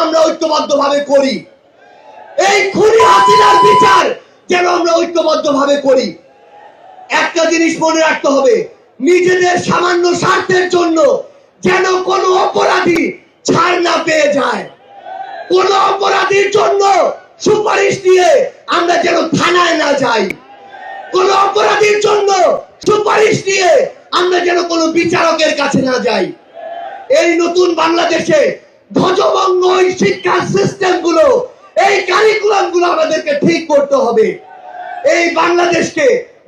আমরা ঐক্যবদ্ধভাবে করি। এই খুনি হাসিনার বিচার যেন আমরা ঐক্যবদ্ধভাবে করি। একটা জিনিস মনে রাখতে হবে, নিজেদের সামান্য স্বার্থের জন্য যেন কোনো অপরাধী ছাড় না পেয়ে যায়। কোন অপরাধীর জন্য সুপারিশ দিয়ে আমরা যেন থানায় না যাই। কোন অপরাধীর জন্য সুপারিশ দিয়ে আমরা যেন কোনো বিচারকের কাছে না যাই। এই নতুন বাংলাদেশে ধ্বজভঙ্গ শিক্ষার সিস্টেম গুলো, এই কারিকুলাম গুলো আমাদেরকে ঠিক করতে হবে। এই বাংলাদেশকে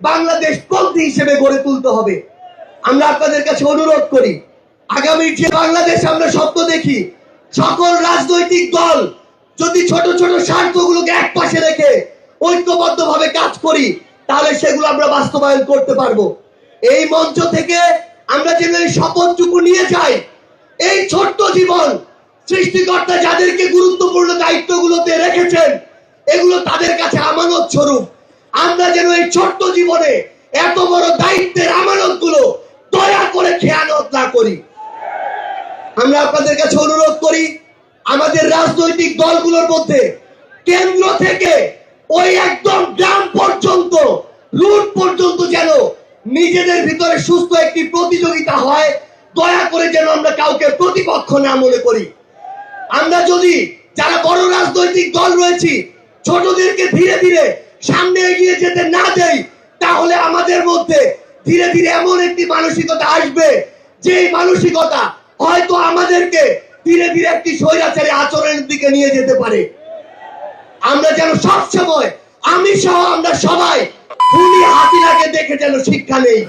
বাংলাদেশ পন্থী হিসেবে গড়ে তুলতে হবে। আমরা আপনাদের কাছে অনুরোধ করি, আগামী যে বাংলাদেশ আমরা স্বপ্ন দেখি, সকল রাজনৈতিক দল যদি ছোট ছোট স্বার্থগুলোকে এক পাশে রেখে ঐক্যবদ্ধভাবে কাজ করি, তাহলে সেগুলো আমরা বাস্তবায়ন করতে পারবো। এই মঞ্চ থেকে আমরা যেন এই শপথটুকু নিয়ে যাই, এই ছোট্ট জীবন সৃষ্টিকর্তা যাদেরকে গুরুত্বপূর্ণ দায়িত্বগুলোতে রেখেছেন, এগুলো তাদের কাছে আমানত স্বরূপ। আমরা যেন এই ছোট্ট জীবনে এত বড় দায়িত্বের আমানত গুলো দয়া করে খেয়ানত না করি। আমরা আপনাদের কাছে অনুরোধ করি, আমাদের রাজনৈতিক দলগুলোর মধ্যে কেন্দ্র থেকে ওই একদম গ্রাম পর্যন্ত, রুট পর্যন্ত যেন নিজেদের ভিতরে সুস্থ একটি প্রতিযোগিতা হয়। দয়া করে যেন আমরা কাউকে প্রতিপক্ষ না মনে করি। আমরা যদি যারা বড় রাজনৈতিক দল রয়েছি ছোটদেরকে ধীরে ধীরে সামনে এগিয়ে যেতে না দেই, তাহলে আমাদের মধ্যে ধীরে ধীরে এমন একটি মানসিকতা আসবে, যে মানসিকতা হয়তো আমাদেরকে ধীরে ধীরে একটি স্বৈরাচারী আচরণের দিকে নিয়ে যেতে পারে। আমরা যেন সবসময়, আমি সহ আমরা সবাই খুনি হাসিনাকে দেখে যেন শিক্ষা নেই।